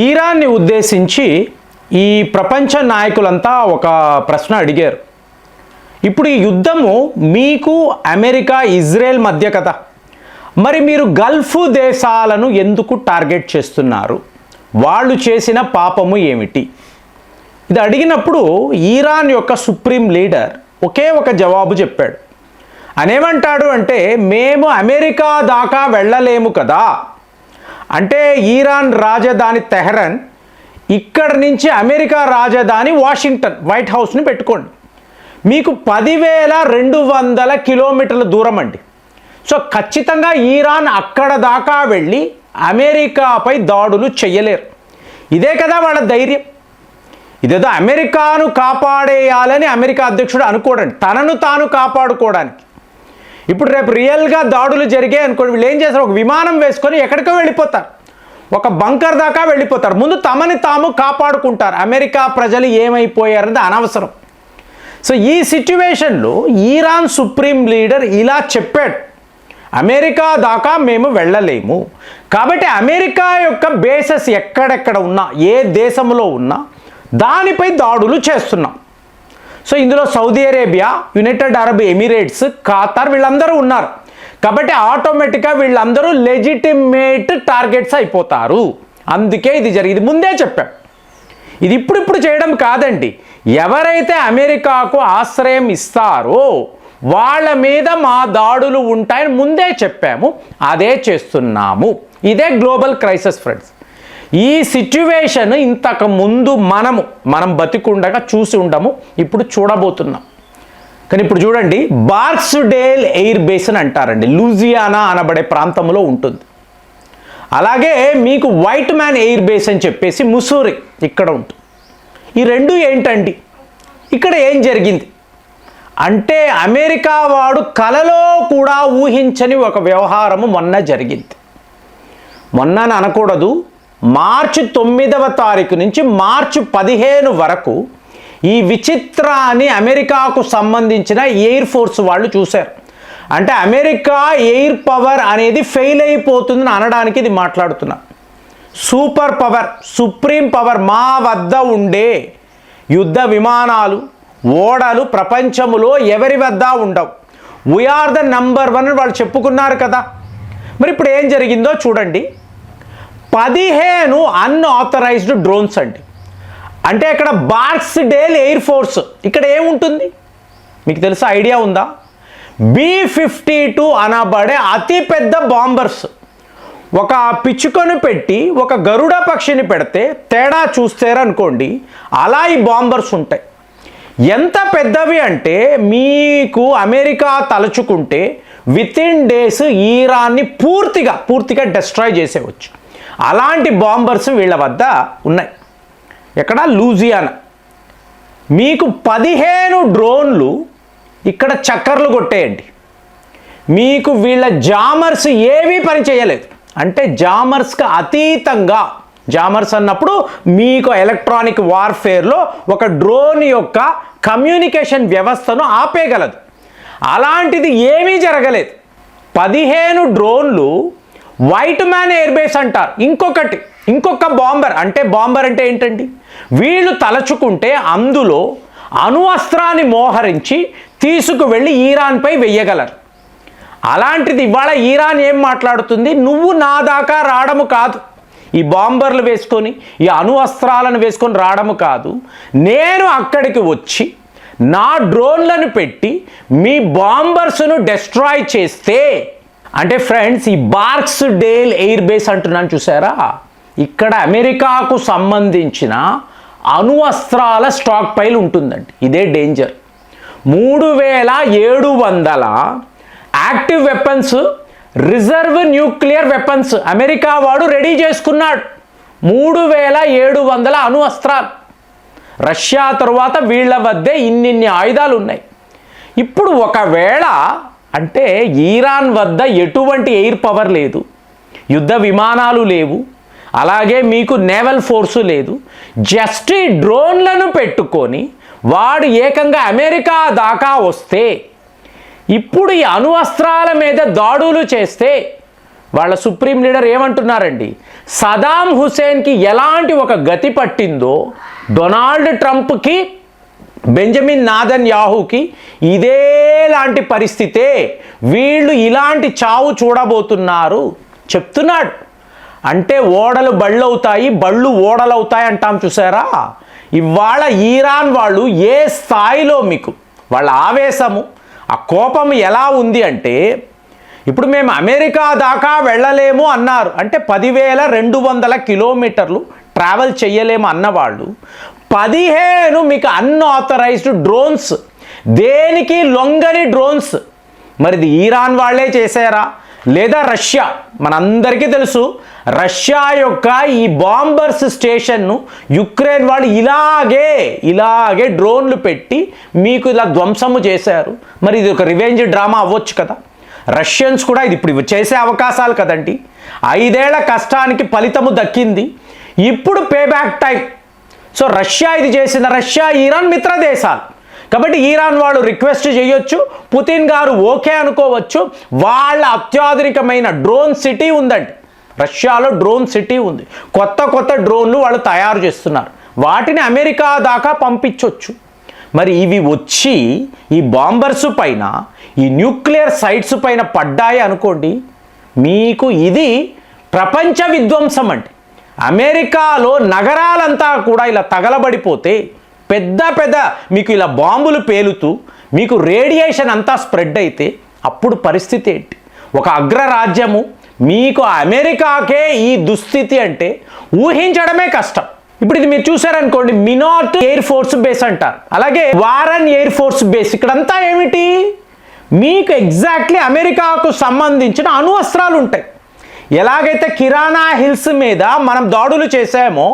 ఈరాన్ని ఉద్దేశించి ఈ ప్రపంచ నాయకులంతా ఒక ప్రశ్న అడిగారు. ఇప్పుడు ఈ యుద్ధము మీకు అమెరికా ఇజ్రాయెల్ మధ్య కదా, మరి మీరు గల్ఫ్ దేశాలను ఎందుకు టార్గెట్ చేస్తున్నారు? వాళ్ళు చేసిన పాపము ఏమిటి? ఇది అడిగినప్పుడు ఈరాన్ యొక్క సుప్రీం లీడర్ ఒకే ఒక జవాబు చెప్పాడు. అనేమంటాడు అంటే, మేము అమెరికా దాకా వెళ్ళలేము కదా. అంటే ఈరాన్ రాజధాని తెహ్రాన్, ఇక్కడి నుంచి అమెరికా రాజధాని వాషింగ్టన్, వైట్ హౌస్ని పెట్టుకోండి. మీకు 10,200 కిలోమీటర్ల దూరం అండి. సో ఖచ్చితంగా ఈరాన్ అక్కడ దాకా వెళ్ళి అమెరికాపై దాడులు చెయ్యలేరు. ఇదే కదా వాళ్ళ ధైర్యం. ఇదేదో అమెరికాను కాపాడేయాలని అమెరికా అధ్యక్షుడు అనుకోడండి, తనను తాను కాపాడుకోవడానికి. ఇప్పుడు రేపు రియల్గా దాడులు జరిగాయి అనుకోండి, వీళ్ళు ఏం చేస్తారు, ఒక విమానం వేసుకొని ఎక్కడికో వెళ్ళిపోతారు, ఒక బంకర్ దాకా వెళ్ళిపోతారు. ముందు తమని తాము కాపాడుకుంటారు. అమెరికా ప్రజలు ఏమైపోయారనేది అనవసరం. సో ఈ సిచ్యువేషన్లో ఈరాన్ సుప్రీం లీడర్ ఇలా చెప్పాడు, అమెరికా దాకా మేము వెళ్ళలేము, కాబట్టి అమెరికా యొక్క బేసెస్ ఎక్కడెక్కడ ఉన్నా, ఏ దేశంలో ఉన్నా దానిపై దాడులు చేస్తున్నాం. సో ఇందులో Saudi Arabia, United Arab Emirates, Qatar వీళ్ళందరూ ఉన్నారు. కాబట్టి ఆటోమేటిక్గా వీళ్ళందరూ లెజిటిమేట్ టార్గెట్స్ అయిపోతారు. అందుకే ఇది జరిగింది. ముందే చెప్పాం, ఇది ఇప్పుడు చేయడం కాదండి. ఎవరైతే అమెరికాకు ఆశ్రయం ఇస్తారో వాళ్ళ మీద మా దాడులు ఉంటాయని ముందే చెప్పాము, అదే చేస్తున్నాము. ఇదే గ్లోబల్ క్రైసిస్ ఫ్రెండ్స్. ఈ సిచ్యువేషన్ ఇంతకు ముందు మనం బతికుండగా చూసి ఉండము, ఇప్పుడు చూడబోతున్నాం. కానీ ఇప్పుడు చూడండి, బార్క్స్డేల్ ఎయిర్ బేస్ అని అంటారండి, లూజియానా అనబడే ప్రాంతంలో ఉంటుంది. అలాగే మీకు వైట్ మ్యాన్ ఎయిర్ బేస్ అని చెప్పేసి ముసూరి ఇక్కడ ఉంటుంది. ఈ రెండు ఏంటండి, ఇక్కడ ఏం జరిగింది అంటే, అమెరికా వాడు కలలో కూడా ఊహించని ఒక వ్యవహారము మొన్న జరిగింది. మొన్న అనకూడదు, మార్చి 9వ తారీఖు నుంచి మార్చి 15 వరకు ఈ విచిత్రాన్ని అమెరికాకు సంబంధించిన ఎయిర్ ఫోర్స్ వాళ్ళు చూశారు. అంటే అమెరికా ఎయిర్ పవర్ అనేది ఫెయిల్ అయిపోతుందని అనడానికి ఇది మాట్లాడుతున్నా. సూపర్ పవర్, సుప్రీం పవర్ మా వద్ద ఉండే యుద్ధ విమానాలు, ఓడలు ప్రపంచంలో ఎవరి వద్ద ఉండవు. వీఆర్ ద నంబర్ 1 వాళ్ళు చెప్పుకున్నారు కదా. మరి ఇప్పుడు ఏం జరిగిందో చూడండి. 15 అన్ఆథరైజ్డ్ డ్రోన్స్ అండి. అంటే ఇక్కడ బార్క్స్డేల్ ఎయిర్ ఫోర్స్ ఇక్కడ ఏముంటుంది మీకు తెలుసా, ఐడియా ఉందా? B-52 అనబడే అతిపెద్ద బాంబర్స్. ఒక పిచ్చుకను పెట్టి ఒక గరుడ పక్షిని పెడితే తేడా చూస్తారనుకోండి, అలా ఈ బాంబర్స్ ఉంటాయి. ఎంత పెద్దవి అంటే మీకు అమెరికా తలుచుకుంటే వితిన్ డేస్ ఈరాన్ని పూర్తిగా డిస్ట్రాయ్ చేసేవచ్చు. అలాంటి బాంబర్స్ వీళ్ళ వద్ద ఉన్నాయి. ఎక్కడ? లూజియానా. మీకు 15 డ్రోన్లు ఇక్కడ చక్కర్లు కొట్టేయండి. మీకు వీళ్ళ జామర్స్ ఏవీ పని చేయలేదు. అంటే జామర్స్కి అతీతంగా, జామర్స్ అన్నప్పుడు మీకు ఎలక్ట్రానిక్ వార్ఫేర్లో ఒక డ్రోన్ యొక్క కమ్యూనికేషన్ వ్యవస్థను ఆపేయగలదు. అలాంటిది ఏమీ జరగలేదు. 15 డ్రోన్లు వైట్ మ్యాన్ ఎయిర్ బేస్ అంటారు. ఇంకొక బాంబర్ అంటే ఏంటండి, వీళ్ళు తలచుకుంటే అందులో అణు అస్త్రాన్ని మోహరించి తీసుకువెళ్ళి ఈరాన్పై వెయ్యగలరు. అలాంటిది ఇవాళ ఈరాన్ ఏం మాట్లాడుతుంది, నువ్వు నా దాకా రావడము కాదు, ఈ బాంబర్లు వేసుకొని ఈ అణు అస్త్రాలను వేసుకొని రావడము కాదు, నేను అక్కడికి వచ్చి నా డ్రోన్లను పెట్టి మీ బాంబర్స్ను డిస్ట్రాయ్ చేస్తే. అంటే ఫ్రెండ్స్, ఈ బార్క్స్డేల్ ఎయిర్ బేస్ అంటున్నాను చూసారా, ఇక్కడ అమెరికాకు సంబంధించిన అణు అస్త్రాల స్టాక్ పైల్ ఉంటుందండి. ఇదే danger. 3,700 active weapons, reserve nuclear weapons America వాడు రెడీ చేసుకున్నాడు. 3,700 అణు అస్త్రాలు. రష్యా తరువాత వీళ్ళ వద్దే ఇన్ని ఆయుధాలు ఉన్నాయి. ఇప్పుడు ఒకవేళ అంటే ఈరాన్ వద్ద ఎటువంటి ఎయిర్ పవర్ లేదు, యుద్ధ విమానాలు లేవు, అలాగే మీకు నేవల్ ఫోర్సు లేదు, జస్ట్ ఈ డ్రోన్లను పెట్టుకొని వాడు ఏకంగా అమెరికా దాకా వస్తే, ఇప్పుడు ఈ అణు అస్త్రాల మీద దాడులు చేస్తే వాళ్ళ సుప్రీం లీడర్ ఏమంటున్నారండి, సదాం హుసేన్కి ఎలాంటి ఒక గతి పట్టిందో డొనాల్డ్ ట్రంప్కి, బెంజమిన్ నాథన్యాహుకి ఇదేలాంటి పరిస్థితే, వీళ్ళు ఇలాంటి చావు చూడబోతున్నారు చెప్తున్నాడు. అంటే ఓడలు బళ్ళవుతాయి, బళ్ళు ఓడలవుతాయి అంటాం చూసారా. ఇవాళ ఈరాన్ వాళ్ళు ఏ స్థాయిలో మీకు వాళ్ళ ఆవేశము, ఆ కోపం ఎలా ఉంది అంటే, ఇప్పుడు మేము అమెరికా దాకా వెళ్ళలేము అన్నారు. అంటే 10,200 కిలోమీటర్లు ట్రావెల్ చేయలేము అన్నవాళ్ళు 15 మీకు అన్ఆథరైజ్డ్ డ్రోన్స్, దేనికి లొంగని డ్రోన్స్. మరి ఇది ఈరాన్ వాళ్ళే చేశారా లేదా రష్యా? మనందరికీ తెలుసు రష్యా యొక్క ఈ బాంబర్స్ స్టేషన్ను యుక్రెయిన్ వాళ్ళు ఇలాగే డ్రోన్లు పెట్టి మీకు ఇలా ధ్వంసము చేశారు. మరి ఇది ఒక రివెంజ్ డ్రామా అవ్వచ్చు కదా. రష్యన్స్ కూడా ఇది ఇప్పుడు చేసే అవకాశాలు కదండి. 5 ఏళ్ల కష్టానికి ఫలితము దక్కింది, ఇప్పుడు పేబ్యాక్ టైం. సో రష్యా ఇది చేసిన, రష్యా ఈరాన్ మిత్ర దేశాలు కాబట్టి ఈరాన్ వాళ్ళు రిక్వెస్ట్ చేయొచ్చు, పుతిన్ గారు ఓకే అనుకోవచ్చు. వాళ్ళ అత్యాధునికమైన డ్రోన్ సిటీ ఉందండి, రష్యాలో డ్రోన్ సిటీ ఉంది. కొత్త డ్రోన్లు వాళ్ళు తయారు చేస్తున్నారు, వాటిని అమెరికా దాకా పంపించవచ్చు. మరి ఇవి వచ్చి ఈ బాంబర్స్ పైన, ఈ న్యూక్లియర్ సైట్స్ పైన పడ్డాయి అనుకోండి, మీకు ఇది ప్రపంచ విధ్వంసం అండి. అమెరికాలో నగరాలంతా కూడా ఇలా తగలబడిపోతే, పెద్ద మీకు ఇలా బాంబులు పేలుతూ మీకు రేడియేషన్ అంతా స్ప్రెడ్ అయితే అప్పుడు పరిస్థితి ఏంటి? ఒక అగ్రరాజ్యము మీకు అమెరికాకే ఈ దుస్థితి అంటే ఊహించడమే కష్టం. ఇప్పుడు ఇది మీరు చూసారనుకోండి, మినార్ట్ ఎయిర్ ఫోర్స్ బేస్ అంటారు, అలాగే వారన్ ఎయిర్ ఫోర్స్ బేస్. ఇక్కడంతా ఏమిటి, మీకు ఎగ్జాక్ట్లీ అమెరికాకు సంబంధించిన అణువస్త్రాలు ఉంటాయి. ఎలాగైతే కిరాణా హిల్స్ మీద మనం దాడులు చేసామో,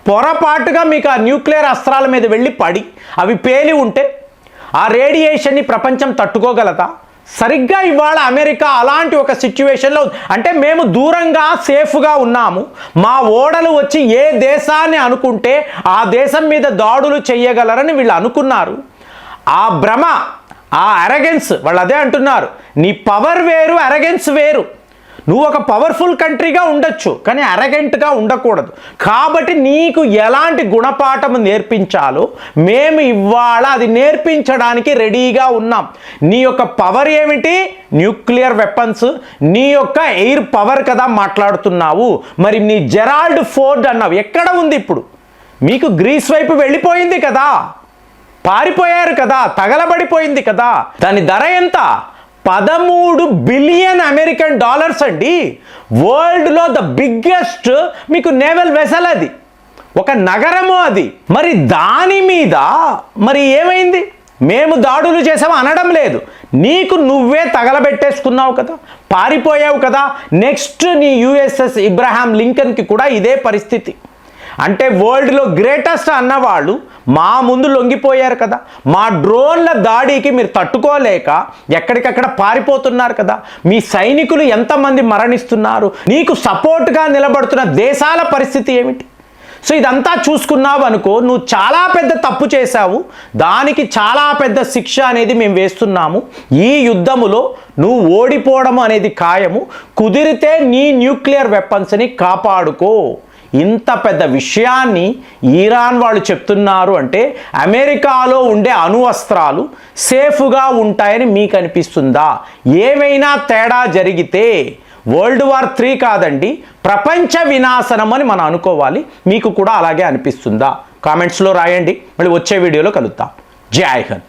పొరపాటుగా మీకు ఆ న్యూక్లియర్ అస్త్రాల మీద వెళ్ళి పడి అవి పేలి ఉంటే ఆ రేడియేషన్ని ప్రపంచం తట్టుకోగలదా? సరిగ్గా ఇవాళ అమెరికా అలాంటి ఒక సిచ్యువేషన్లో, అంటే మేము దూరంగా సేఫ్గా ఉన్నాము, మా ఓడలు వచ్చి ఏ దేశాన్ని అనుకుంటే ఆ దేశం మీద దాడులు చేయగలరని వీళ్ళు అనుకున్నారు. ఆ భ్రమ, ఆ అరగెన్స్, వాళ్ళు అదే అంటున్నారు, నీ పవర్ వేరు, అరగెన్స్ వేరు. నువ్వు ఒక పవర్ఫుల్ కంట్రీగా ఉండొచ్చు, కానీ అరగెంట్గా ఉండకూడదు. కాబట్టి నీకు ఎలాంటి గుణపాఠం నేర్పించాలో మేము ఇవాళ అది నేర్పించడానికి రెడీగా ఉన్నాం. నీ యొక్క పవర్ ఏమిటి? Nuclear weapons. నీ యొక్క ఎయిర్ పవర్ కదా మాట్లాడుతున్నావు. మరి నీ జెరాల్డ్ ఫోర్డ్ అన్నావు, ఎక్కడ ఉంది ఇప్పుడు? మీకు గ్రీస్ వైపు వెళ్ళిపోయింది కదా, పారిపోయారు కదా, తగలబడిపోయింది కదా. దాని ధర ఎంత? 13 బిలియన్ అమెరికన్ డాలర్స్ అండి. వరల్డ్లో ద బిగ్గెస్ట్ మీకు నేవల్ వెసల్, అది ఒక నగరము అది. మరి దాని మీద మరి ఏమైంది? మేము దాడులు చేసాము అనడం లేదు, నీకు నువ్వే తగలబెట్టేసుకున్నావు కదా, పారిపోయావు కదా. నెక్స్ట్ నీ యుఎస్ఎస్ ఇబ్రహాం లింకన్కి కూడా ఇదే పరిస్థితి. అంటే వరల్డ్లో గ్రేటెస్ట్ అన్నవాళ్ళు మా ముందు లొంగిపోయారు కదా, మా డ్రోన్ల దాడికి మీరు తట్టుకోలేక ఎక్కడికక్కడ పారిపోతున్నారు కదా. మీ సైనికులు ఎంతమంది మరణిస్తున్నారు, నీకు సపోర్ట్గా నిలబడుతున్న దేశాల పరిస్థితి ఏమిటి? సో ఇదంతా చూసుకున్నావు అనుకో, నువ్వు చాలా పెద్ద తప్పు చేశావు, దానికి చాలా పెద్ద శిక్ష అనేది మేము వేస్తున్నాము. ఈ యుద్ధములో నువ్వు ఓడిపోవడం అనేది ఖాయము. కుదిరితే నీ న్యూక్లియర్ వెపన్స్ని కాపాడుకో. ఇంత పెద్ద విషయాన్ని ఈరాన్ వాళ్ళు చెప్తున్నారు అంటే అమెరికాలో ఉండే అణువస్త్రాలు సేఫ్గా ఉంటాయని మీకు అనిపిస్తుందా? ఏమైనా తేడా జరిగితే వరల్డ్ వార్ 3 కాదండి, ప్రపంచ వినాశనం అని మనం అనుకోవాలి. మీకు కూడా అలాగే అనిపిస్తుందా? కామెంట్స్లో రాయండి. మళ్ళీ వచ్చే వీడియోలో కలుద్దాం. జై హింద్.